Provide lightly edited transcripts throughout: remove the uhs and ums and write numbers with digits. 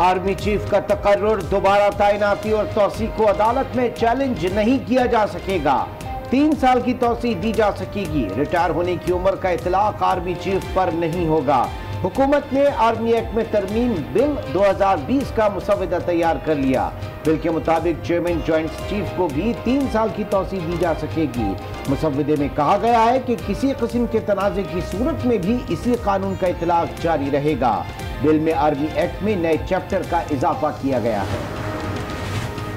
Army chief का तकर्रुर, दोबारा तैनाती और तोसी को अदालत में चैलेंज नहीं किया जा सकेगा। 3 साल की तोसी दी जा सकेगी। रिटायर होने की उम्र का इतलाक आर्मी चीफ पर नहीं होगा। हुकूमत ने आर्मी एक्ट में तरमीम बिल 2020 का मुसवदा तैयार कर लिया। बिल के मुताबिक चेयरमैन जॉइंट चीफ को भी 3 साल की तोसी दी जा सकेगी। मुसवदे में कहा गया है कि किसी किस्म के तनाज़े की सूरत में भी इसी कानून का इतलाक जारी रहेगा। बिल में आर्मी एक्ट में नए चैप्टर का इजाफा किया गया है।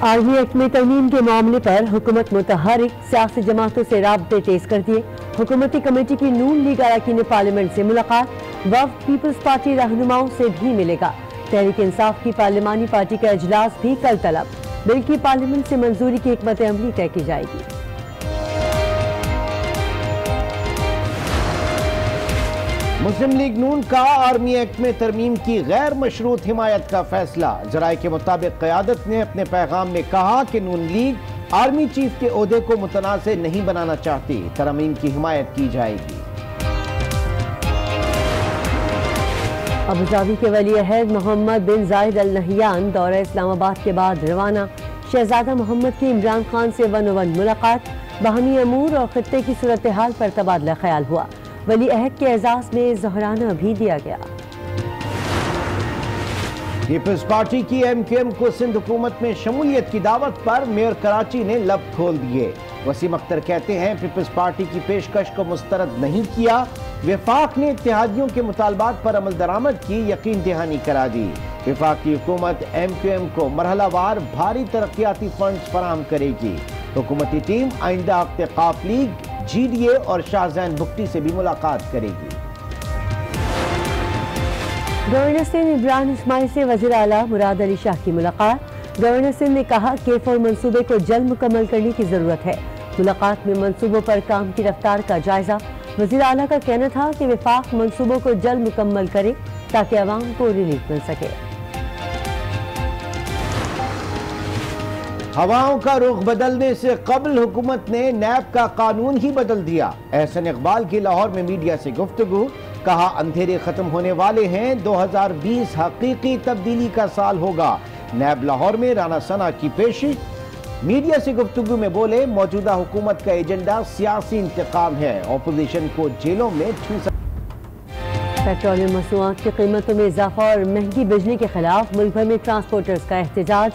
आर्मी एक्ट में तरमीम के मामले पर हुकूमत मुतहरिक सियासी जमातों से राब्ते तेज कर दिए। हुकूमती कमेटी की नून लीग अरकान पार्लियामेंट से मुलाकात, वफ़द पीपल्स पार्टी रहनुमाओं से भी मिलेगा। तहरीक इंसाफ की पार्लिमानी पार्टी का इजलास भी कल तलब। बिल की पार्लियामेंट से मंजूरी की हिकमत अमली तय की जाएगी। मुस्लिम लीग नून का आर्मी एक्ट में तरमीम की गैर मशरूत हिमायत का फैसला। जराये के मुताबिक क़यादत ने अपने पैगाम में कहा कि नून लीग आर्मी चीफ के ओहदे को मुतनाज़ नहीं बनाना चाहती। तरमीम की हिमायत की जाएगी। अबूधाबी के वली अहद मोहम्मद बिन जायद अल नहयान दौरा इस्लामाबाद के बाद रवाना। शहजादा मोहम्मद की इमरान खान से 1-on-1 मुलाकात, बाहमी अमूर और खित्ते की सूरत हाल पर तबादला ख्याल हुआ। वली अहद के एजाज में ज़हराना भी दिया गया। पीपल्स पार्टी की MQM को सिंध हुकूमत में शमूलियत की दावत पर मेयर कराची ने लब खोल दिए। वसीम अख्तर कहते हैं पीपल्स पार्टी की पेशकश को मुस्तरद नहीं किया। वफाक ने इत्तेहादियों के मुतालबात पर अमल दरामद की यकीन दहानी करा दी। वफाकी हुकूमत MQM को मरहलावार भारी तरक्याती फंड्स फराहम करेगी। हुकूमती टीम आइंदा हफ्ते काफ लीग, GDA और शाहजैन बुक्टी से भी मुलाकात करेगी। गवर्नर सिंध इमरान इस्माइल से वज़ीर आला मुराद अली शाह की मुलाकात। गवर्नर सिंध ने कहा K4 मंसूबे को जल्द मुकम्मल करने की जरूरत है। मुलाकात में मंसूबों पर काम की रफ्तार का जायजा। वज़ीर आला का कहना था कि वफाक मंसूबों को जल्द मुकम्मल करे ताकि अवाम को रिलीफ मिल सके। हवाओं का रुख बदलने से कबल हुकूमत ने नैब का कानून ही बदल दिया। एहसन इकबाल की लाहौर में मीडिया से गुफ्तगू, कहा अंधेरे खत्म होने वाले हैं। 2020 हकीकी तब्दीली का साल होगा। नैब लाहौर में राना सना की पेशी। मीडिया से गुफ्तगू में बोले मौजूदा हुकूमत का एजेंडा सियासी इंतकाम है। अपोजिशन को जेलों में ठूसा। पेट्रोलियम मसनूआत की कीमतों में इजाफा और महंगी बिजली के खिलाफ मुल्क भर में ट्रांसपोर्टर्स का एहतजाज।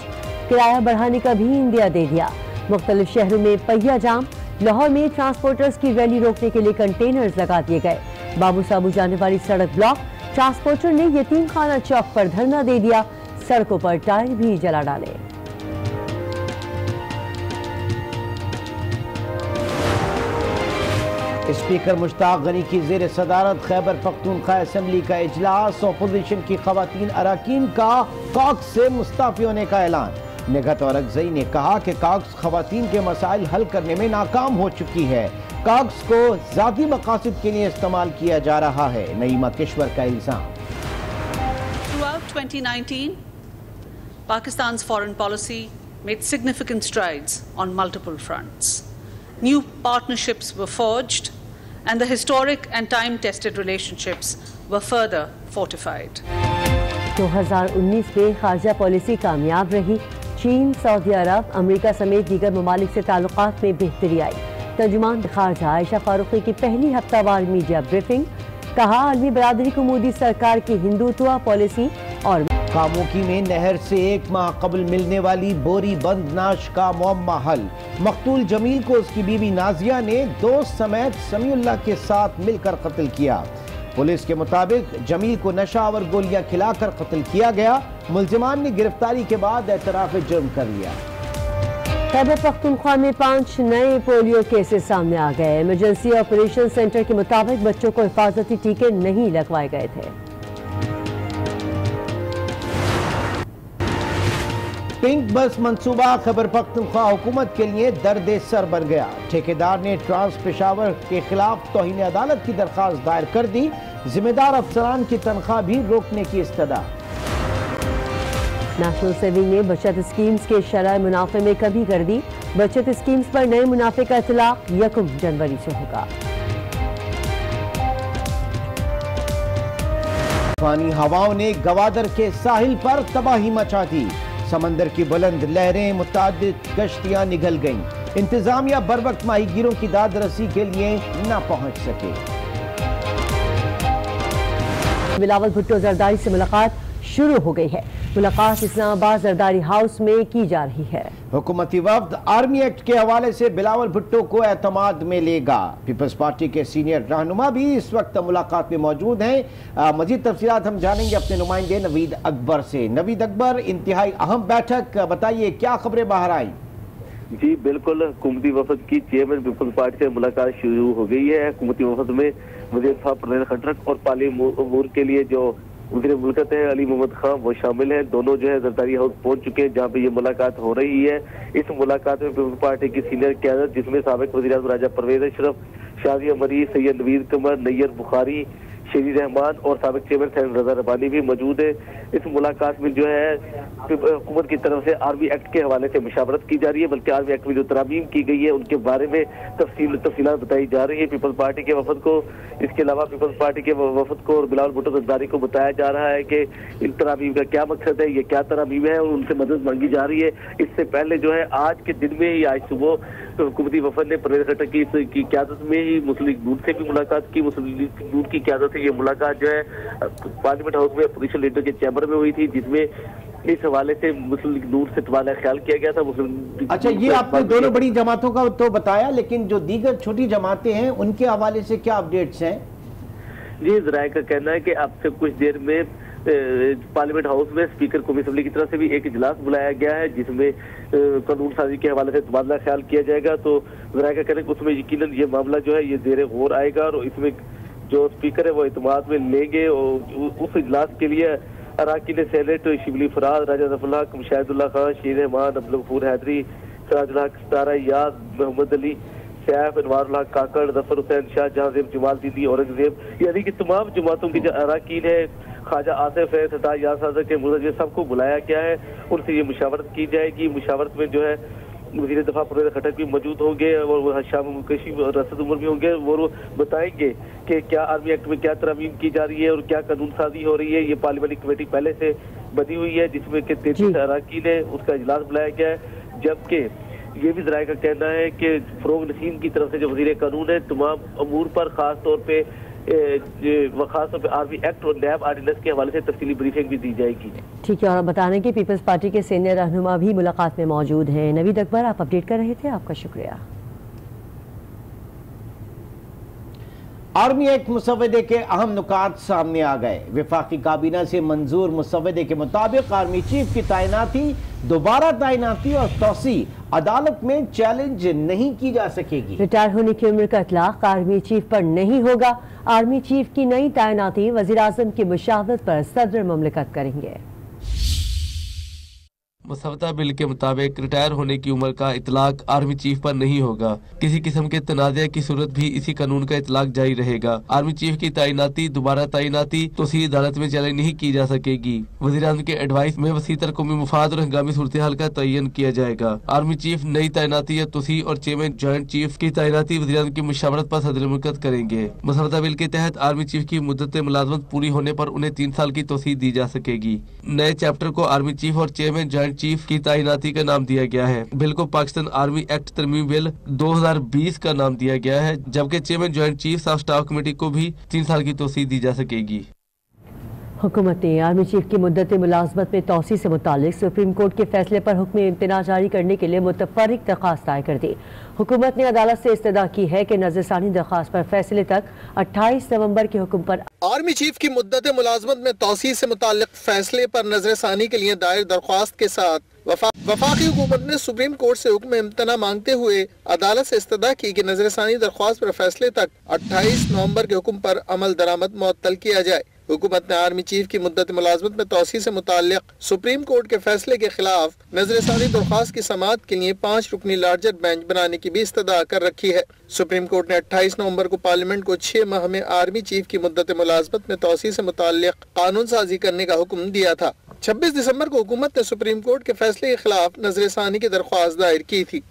किराया बढ़ाने का भी इंदिया दे दिया। मुख्तलिफ शहरों में पहिया जाम। लाहौर में ट्रांसपोर्टर्स की रैली रोकने के लिए कंटेनर्स लगा दिए गए। बाबू साबू जाने वाली सड़क ब्लॉक। ट्रांसपोर्टर ने यतीम खाना चौक पर धरना दे दिया। सड़कों पर टायर भी जला डाले। स्पीकर मुश्ताक गनी की जेर सदारत खैबर पख्तूनख्वा असेंबली का इजलास। अपोजिशन की खवातीन अराकीन का कॉक्स से मुस्ताफी होने का ऐलान। निगहत और अगजई ने कहा कि कॉक्स खवातीन के मसाइल हल करने में नाकाम हो चुकी है। कॉक्स को जाती मकासद के लिए इस्तेमाल किया जा रहा है। नईमा किश्वर का इल्जाम। Throughout 2019, Pakistan's foreign policy made significant strides on multiple fronts. New partnerships were forged and the historic and time-tested relationships were further fortified. 2019 में खारजा पॉलिसी कामयाब रही। चीन, सऊदी अरब, अमेरिका समेत दीगर ममालिक से ताल्लुकात में बेहतरी आई। तर्जुमान खारजा आयशा फारूकी की पहली हफ्तावार मीडिया ब्रीफिंग। कहा आलमी बरादरी को मोदी सरकार की हिंदुत्व पॉलिसी और कामोकी में नहर से 1 माह कबल मिलने वाली बोरी बंद नाश का मुअम्मा हल। मकतूल जमील को उसकी बीवी नाजिया ने दोस्त समेत समीउल्लाह के साथ मिलकर कत्ल किया। पुलिस के मुताबिक जमील को नशा और गोलियां खिलाकर कत्ल किया गया। मुल्जिमान ने गिरफ्तारी के बाद एतराफ जुर्म कर लिया। खैबर पख्तूनख्वा में 5 नए पोलियो केसेस सामने आ गए। इमरजेंसी ऑपरेशन सेंटर के मुताबिक बच्चों को हिफाजती टीके नहीं लगवाए गए थे। पिंक बस मंसूबा खैबर पख्तूनख्वा हुकूमत के लिए दर्द सर बन गया। ठेकेदार ने ट्रांस पेशावर के खिलाफ तौहीन अदालत की दरखास्त दायर कर दी। जिम्मेदार अफसरान की तनख्वाह भी रोकने की इस्तदा। नेशनल सेविंग ने बचत स्कीम्स के शरह मुनाफे में कमी कर दी। बचत स्कीम्स पर नए मुनाफे का इतलाक 1 जनवरी से होगा। तूफानी हवाओं ने गवादर के साहिल पर तबाही मचा दी। समंदर की बुलंद लहरें, मुतादिद कश्तियां निगल गईं। इंतजामिया बर वक्त माहीगीरों की दाद रसी के लिए न पहुंच सके। बिलावल भुट्टो जरदारी से मुलाकात शुरू हो गई है। मुलाकात इस्लामाबाद जरदारी हाउस में की जा रही है। हुकूमती वफ्द आर्मी एक्ट के हवाले से बिलावल भुट्टो को एतमाद में लेगा। पीपल्स पार्टी के सीनियर रहनुमा भी इस वक्त मुलाकात में मौजूद हैं। मजीद तफसीलात हम जानेंगे अपने नुमाइंदे नवीद अकबर से। नवीद अकबर, इंतहाई अहम बैठक, बताइए क्या खबरें बाहर आई? जी बिल्कुल, हुकूमती वफद की चेयरमैन पीपल्स पार्टी से मुलाकात शुरू हो गई है। हुकूमती वफद में वज़ीर साहब परवेज़ खटरक और पार्लियामेंट अमूर के लिए जो वज़ीर मुल्कत है अली मोहम्मद खान, वो शामिल हैं। दोनों जो है जरदारी हाउस पहुंच चुके हैं, जहां पे ये मुलाकात हो रही है। इस मुलाकात में पीपल्स पार्टी की सीनियर क़यादत, जिसमें साबिक़ वज़ीर-ए-आज़म राजा परवेज़ अशरफ, शाज़िया मरीज़, सैयद नवीद कमर, नैयर बुखारी, शेरी रहमान और साबिक़ चेयरमैन सैयद रज़ा रब्बानी भी मौजूद है। इस मुलाकात में जो है हुकूमत की तरफ से आर्मी एक्ट के हवाले से मुशावरत की जा रही है, बल्कि आर्मी एक्ट में जो तरामीम की गई है उनके बारे में तफसीलात बताई जा रही है पीपल्स पार्टी के वफद को। इसके अलावा पीपल्स पार्टी के वफद को और बिलावल भुट्टो जरदारी को बताया जा रहा है कि इन तरामीम का क्या मकसद है, ये क्या तरामीम है, और उनसे मदद मांगी जा रही है। इससे पहले जो है आज के दिन में ही, आज सुबह हुकूमती वफद ने परवेज़ खटक की क़यादत में ही मुस्लिम लीग नून से भी मुलाकात की। मुस्लिम लीग नून की क़यादत से ये मुलाकात जो है पार्लियामेंट हाउस में अपोजिशन लीडर के चैम्बर में हुई थी, जिसमें इस हवाले से मुस्लिम लीग नून से तबादला ख्याल किया गया था। अच्छा, ये आपने दोनों बड़ी जमातों का तो बताया, लेकिन जो दीगर छोटी जमातें हैं उनके हवाले से क्या अपडेट्स हैं? जी, ज़राए का कहना है कि अब से कुछ देर में पार्लियामेंट हाउस में स्पीकर कौमी असम्बली की तरफ से भी एक इजलास बुलाया गया है, जिसमें कानून साजी के हवाले से तबादला ख्याल किया जाएगा। तो ज़राए का कहना है कि उसमें यकीनन ये मामला जो है ये ज़ेरे गौर आएगा, और इसमें जो स्पीकर है वो इत्मीनान में लेंगे। और उस इजलास के लिए अरकान सेनेट शिबली फराज, राजा जफरुल हक, मुशाहिदुल्लाह खान, शेर रहमान, अब्दुल गफूर हैदरी, सिराजुल हक सितारा याद, मोहम्मद अली सैफ, अनवारुल हक काकड़, जफर हुसैन शाह, जहांजेब, जमाल दीदी, औरंगजेब, यानी कि तमाम जमातों की जो अरकान है, ख्वाजा आसिफ है, सता याद के मुर्तज़ा, सबको बुलाया गया है। उनसे ये मुशावरत की जाएगी। मुशावरत में जो है वज़ीर दफ़ा परवेज़ खटक भी मौजूद होंगे और शाह मुकशी और रसद उमर भी होंगे। वो बताएंगे कि क्या आर्मी एक्ट में क्या तरमीम की जा रही है और क्या कानून साजी हो रही है। ये पार्लियामेंट्री कमेटी पहले से बनी हुई है, जिसमें कि 33 अरकान है, उसका इजलास बुलाया गया है। जबकि ये भी ज़राए का कहना है कि फ़रोग़ नसीम की तरफ से जो वज़ीर कानून है, तमाम अमूर पर खास तौर पे आर्मी एक्ट और नैब आर्डिनेंस के हवाले से तफसीली ब्रीफिंग भी दी जाएगी। ठीक है, और बताने कि पीपल्स पार्टी के सीनियर रहनुमा भी मुलाकात में मौजूद हैं। नवीद अकबर, आप अपडेट कर रहे थे, आपका शुक्रिया। आर्मी एक्ट मुसव्वदे के अहम नुकात सामने आ गए। वफाकी काबीना से मंजूर मुसव्वदे के मुताबिक आर्मी चीफ की तैनाती, दोबारा तैनाती और तोसी अदालत में चैलेंज नहीं की जा सकेगी। रिटायर होने की उम्र का इतलाक आर्मी चीफ पर नहीं होगा। आर्मी चीफ की नई तैनाती वज़ीर आज़म की मुशावरत पर सदर मुमलिकत करेंगे। मसवदा बिल के मुताबिक रिटायर होने की उम्र का इतलाक आर्मी चीफ पर नहीं होगा। किसी किस्म के तनाज़े की सूरत भी इसी कानून का इतलाक जारी रहेगा। आर्मी चीफ की तैनाती, दोबारा तैनाती तोसी अदालत में चैलेंज नहीं की जा सकेगी। वज़ीर-ए-आज़म के एडवाइस में वसीतर कौमी मुफाद और हंगामी सूरत हाल का तयन किया जाएगा। आर्मी चीफ नई तैनाती या तोसी और चेयरमैन जॉइंट चीफ की तैनाती वज़ीर-ए-आज़म की मुशावरत पर सदर मुमलिकत करेंगे। मसवदा बिल के तहत आर्मी चीफ की मुद्दत मुलाजमत पूरी होने पर उन्हें 3 साल की तोसी दी जा सकेगी। नए चैप्टर को आर्मी चीफ और चेयरमैन जॉइंट चीफ की तैनाती का नाम दिया गया है। बिल को पाकिस्तान आर्मी एक्ट तरमीम बिल 2020 का नाम दिया गया है, जबकि chairman joint chief of staff committee को भी 3 साल की तोसी दी जा सकेगी। हुकूमत ने आर्मी चीफ की मुद्दत मुलाजमत में तोसी से मुतालिक सुप्रीम कोर्ट के फैसले पर हुक्म इम्तना जारी करने के लिए मुतफर्रिक दरख्वास्त दायर कर दी। हुकूमत ने अदालत से इस्तदा की है कि नज़रसानी दरख्वास्त पर फैसले तक 28 नवंबर के हुक्म पर आर्मी चीफ की मुद्दत मुलाजमत में तोसी से मुतालिक फैसले पर नजरसानी के लिए दायर दरख्वास्त के साथ वफाकी हुकूमत ने सुप्रीम कोर्ट से हुक्म इम्तना मांगते हुए अदालत से इस्तदा की कि नजरसानी दरख्वास्त पर फैसले तक 28 नवंबर के हुक्म पर अमल दरामद मुअत्तल किया जाए। हुकूमत ने आर्मी चीफ की मुद्दत मुलाजमत में तोसी से मुताल्लिक सुप्रीम कोर्ट के फैसले के खिलाफ नजरसानी दरख्वास्त की समाअत के लिए 5 रुकनी लार्जर बेंच बनाने की भी इस्तदा कर रखी है। सुप्रीम कोर्ट ने 28 नवंबर को पार्लियामेंट को 6 माह में आर्मी चीफ की मुद्दत मुलाजमत में तोसी से मुताल्लिक कानून साजी करने का हुक्म दिया था। 26 दिसंबर को हुकूमत ने सुप्रीम कोर्ट के फैसले के खिलाफ नजरसानी की दरख्वास्त दायर की थी।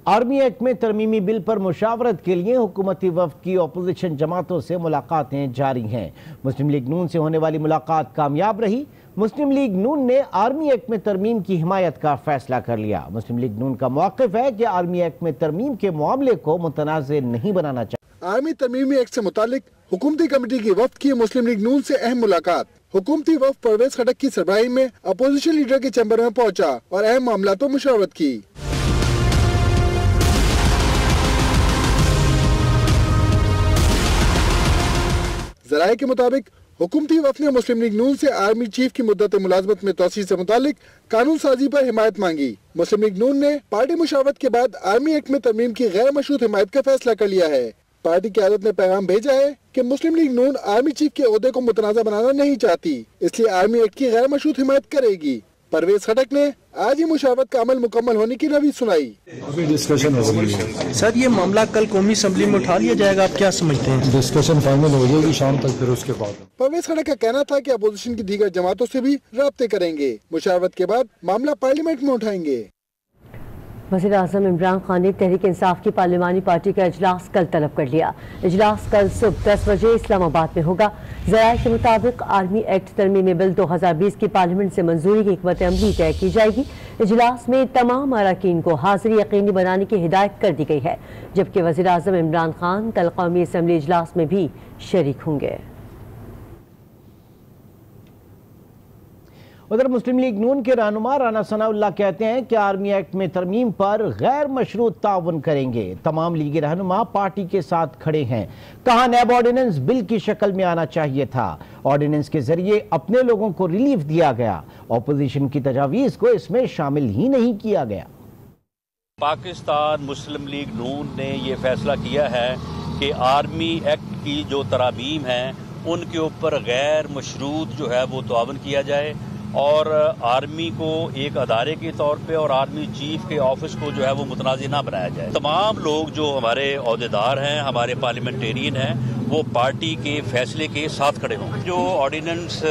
आर्मी एक्ट में तरमीमी बिल पर मुशावरत के लिए हुकूमती वफ्द की अपोजिशन जमातों से मुलाकातें जारी हैं। मुस्लिम लीग नून से होने वाली मुलाकात कामयाब रही। मुस्लिम लीग नून ने आर्मी एक्ट में तरमीम की हिमायत का फैसला कर लिया। मुस्लिम लीग नून का मौक़िफ़ है कि आर्मी एक्ट में तरमीम के मामले को मुतनाज़ नहीं बनाना चाहिए। आर्मी तरमीमी एक्ट से मुतालिक हुकूमती कमेटी की वफ्द की मुस्लिम लीग नून से अहम मुलाकात। हुकूमती वफ्द परवेज खटक की सरबराही में अपोजिशन लीडर के चैम्बर में पहुंचा और अहम मामला पर मुशावरत की। ज़राए के मुताबिक हुकूमती वफ़द ने मुस्लिम लीग नून से आर्मी चीफ की मुद्दत मुलाजमत में तोसी से मुतालिक कानून साजी पर हिमायत मांगी। मुस्लिम लीग नून ने पार्टी मुशावरत के बाद आर्मी एक्ट में तरमीम की गैर मशरूत हिमायत का फैसला कर लिया है। पार्टी की आदत ने पैगाम भेजा है कि मुस्लिम लीग नून आर्मी चीफ के ओहदे को मुतनाज़ा बनाना नहीं चाहती, इसलिए आर्मी एक्ट की गैर मशरूत हिमायत करेगी। परवेज खटक ने आज ही मुशावरत का अमल मुकम्मल होने की नवीद सुनाई। अभी डिस्कशन हो रही है सर, ये मामला कल कौमी असम्बली में उठा लिया जाएगा, आप क्या समझते हैं? डिस्कशन फाइनल हो जाएगी शाम तक, फिर उसके बाद। परवेज खटक का कहना था कि अपोजिशन की दीगर जमातों से भी राब्ते करेंगे। मुशावरत के बाद मामला पार्लियामेंट में उठाएंगे। वज़ीर आज़म इमरान खान ने तहरीक इंसाफ की पार्लिमानी पार्टी का इजलास कल तलब कर लिया। इजलास कल सुबह 10 बजे इस्लामाबाद में होगा। ज़राए के मुताबिक आर्मी एक्ट तरमीमी बिल 2020 की पार्लियामेंट से मंजूरी की हिकमत अमली तय की जाएगी। इजलास में तमाम अरकान को हाजिरी यकीनी बनाने की हिदायत कर दी गई है, जबकि वज़ीर आज़म इमरान खान कल कौमी असम्बली इजलास में भी शरीक होंगे। उधर मुस्लिम लीग नून के रहनुमा राना सनाउल्लाह कहते हैं कि आर्मी एक्ट में तरमीम पर गैर मशरूत ताउन करेंगे। तमाम लीगी रहनुमा पार्टी के साथ खड़े हैं। कहा नैब ऑर्डिनेंस बिल की शक्ल में आना चाहिए था। ऑर्डिनेंस के जरिए अपने लोगों को रिलीफ दिया गया। अपोजिशन की तजावीज़ को इसमें शामिल ही नहीं किया गया। पाकिस्तान मुस्लिम लीग नून ने ये फैसला किया है कि आर्मी एक्ट की जो तरामीम हैं उनके ऊपर गैर मशरूत जो है वो ताउन किया जाए और आर्मी को एक अदारे के तौर पे और आर्मी चीफ के ऑफिस को जो है वो मुतनाज़ ना बनाया जाए। तमाम लोग जो हमारे ओहदेदार हैं, हमारे पार्लियामेंटेरियन हैं, वो पार्टी के फैसले के साथ खड़े हों। जो ऑर्डिनेंस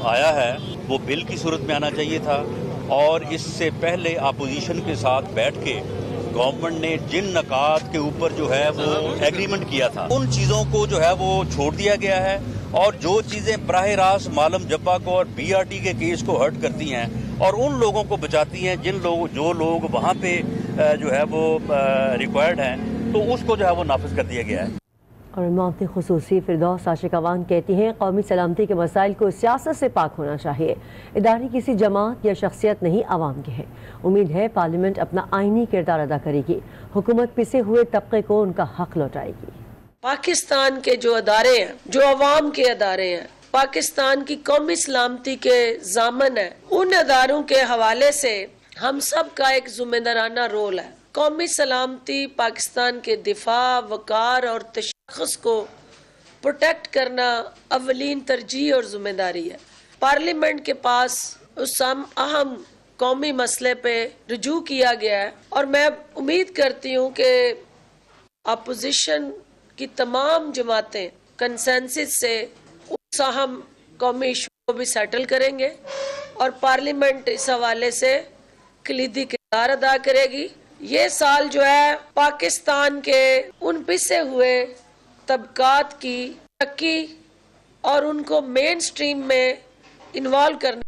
आया है वो बिल की सूरत में आना चाहिए था और इससे पहले अपोजिशन के साथ बैठ के गवर्नमेंट ने जिन नकात के ऊपर जो है वो एग्रीमेंट किया था उन चीज़ों को जो है वो छोड़ दिया गया है और जो चीज़ें बराह रास्त मालम जब्बा को और बीआरटी के केस को हर्ट करती हैं और उन लोगों को बचाती हैं जो लोग वहाँ पे जो है वो रिक्वायर्ड हैं, तो उसको जो है वो नाफिज कर दिया गया है। और इमामती खुसूसी फिरदौस आशिक अवान कहती हैं कौमी सलामती के मसाइल को सियासत से पाक होना चाहिए। इदारे किसी जमात या शख्सियत नहीं, आवाम के हैं। उम्मीद है पार्लियामेंट अपना आईनी किरदार अदा करेगी। हुकूमत पिसे हुए तबके को उनका हक लौटाएगी। पाकिस्तान के जो अदारे हैं, जो अवाम के अदारे हैं, पाकिस्तान की कौमी सलामती के जामन है, उन अदारों के हवाले से हम सब का एक जिम्मेदाराना रोल है। कौमी सलामती पाकिस्तान के दिफा, वकार और तशख़्ख़ुस को प्रोटेक्ट करना अवलीन तरजीह और जिम्मेदारी है। पार्लियामेंट के पास उस अहम कौमी मसले पे रुजू किया गया है और मैं उम्मीद करती हूँ कि अपोजिशन की तमाम जमातें कंसेंसस से उस अहम कौमी इशू को भी सेटल करेंगे और पार्लियामेंट इस हवाले से कलीदी किरदार अदा करेगी। ये साल जो है पाकिस्तान के उन पिसे हुए तबकात की तरक्की और उनको मेन स्ट्रीम में इन्वॉल्व करने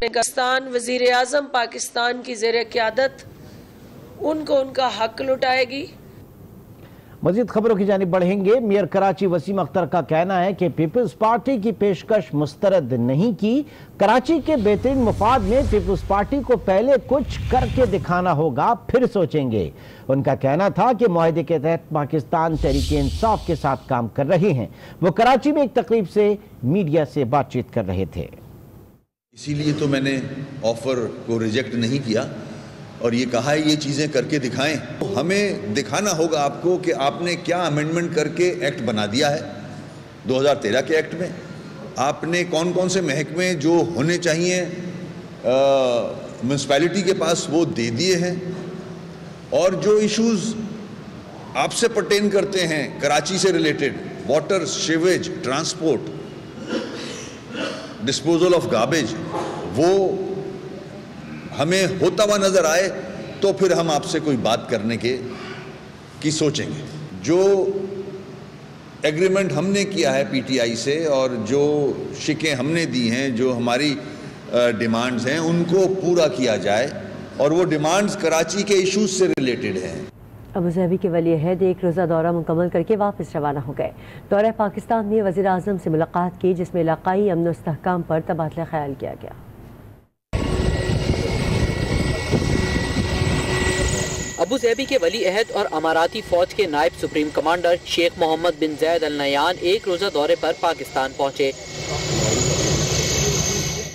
पाकिस्तान वजीर आज़म पाकिस्तान की ज़ेरे क़यादत उनको उनका हक लुटाएगी। मज़ीद खबरों की जानिब बढ़ेंगे। मेयर कराची वसीम अख्तर का कहना है कि पीपल्स पार्टी की पेशकश मुस्तरद नहीं की। कराची के बेहतरीन मुफाद में पीपल्स पार्टी को पहले कुछ करके दिखाना होगा, फिर सोचेंगे। उनका कहना था कि मुआहदे के तहत पाकिस्तान तहरीक इंसाफ के साथ काम कर रहे हैं। वो कराची में एक तकरीब से मीडिया से बातचीत कर रहे थे। इसीलिए तो मैंने ऑफर को रिजेक्ट नहीं किया और ये कहा है ये चीज़ें करके दिखाएं। हमें दिखाना होगा आपको कि आपने क्या अमेंडमेंट करके एक्ट बना दिया है 2013 के एक्ट में। आपने कौन कौन से महकमे जो होने चाहिए म्यूनसिपैलिटी के पास वो दे दिए हैं और जो इश्यूज़ आपसे पर्टेन करते हैं कराची से related, water, sewage, transport, disposal of garbage, वो हमें होता हुआ नजर आए तो फिर हम आपसे कोई बात करने की सोचेंगे। जो एग्रीमेंट हमने किया है पीटीआई से और जो शिकें हमने दी हैं, जो हमारी डिमांड्स हैं, उनको पूरा किया जाए और वो डिमांड्स कराची के इश्यूज से रिलेटेड हैं। अबू ज़हबी के वली अहद एक रोज़ा दौरा मुकम्मल करके वापस रवाना हो गए। दौरा पाकिस्तान में वज़ीर आज़म से मुलाकात की, जिसमें इलाक़ाई अमन व इस्तेहकाम पर तबादला ख्याल किया गया। अबू ज़हबी के वली अहद और अमाराती फौज के नायब सुप्रीम कमांडर शेख मोहम्मद बिन ज़ैद अल नहयान एक रोज़ा दौरे पर पाकिस्तान पहुँचे।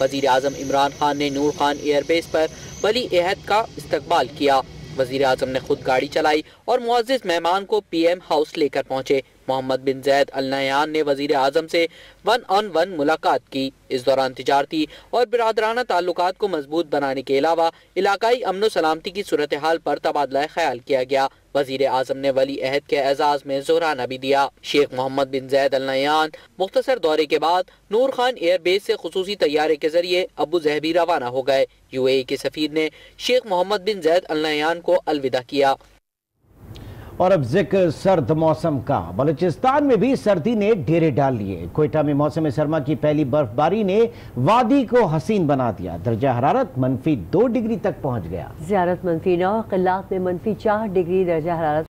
वज़ीर आज़म इमरान खान ने नूर खान एयरबेस पर वली अहद का इस्तकबाल किया। वज़ीर आज़म ने खुद गाड़ी चलाई और मुअज़्ज़िज़ मेहमान को पीएम हाउस लेकर पहुँचे। मोहम्मद बिन ज़ैद अल नहयान ने वज़ीर आज़म से 1-on-1 मुलाकात की। इस दौरान तिजारती और बिरादराना ताल्लुकात को मजबूत बनाने के अलावा इलाकाई अमन सलामती की सूरत हाल पर तबादला ख्याल किया गया। वज़ीर आज़म ने वली अहद के एजाज़ में ज़ोराना भी दिया। शेख मोहम्मद बिन ज़ैद अल नहयान मुख्तसर दौरे के बाद नूर खान एयरबेस से खुसूसी तैयारे के जरिए अबू ज़हबी रवाना हो गए। यूएई के सफीर ने शेख मोहम्मद बिन ज़ैद अल नहयान को अलविदा किया। और अब जिक्र सर्द मौसम का। बलूचिस्तान में भी सर्दी ने डेरे डाल लिए। कोयटा में मौसम सरमा की पहली बर्फबारी ने वादी को हसीन बना दिया। दर्जा हरारत -2 डिग्री तक पहुंच गया। ज़ियारत -9, क़िल्लात में -4 डिग्री दर्जा हरारत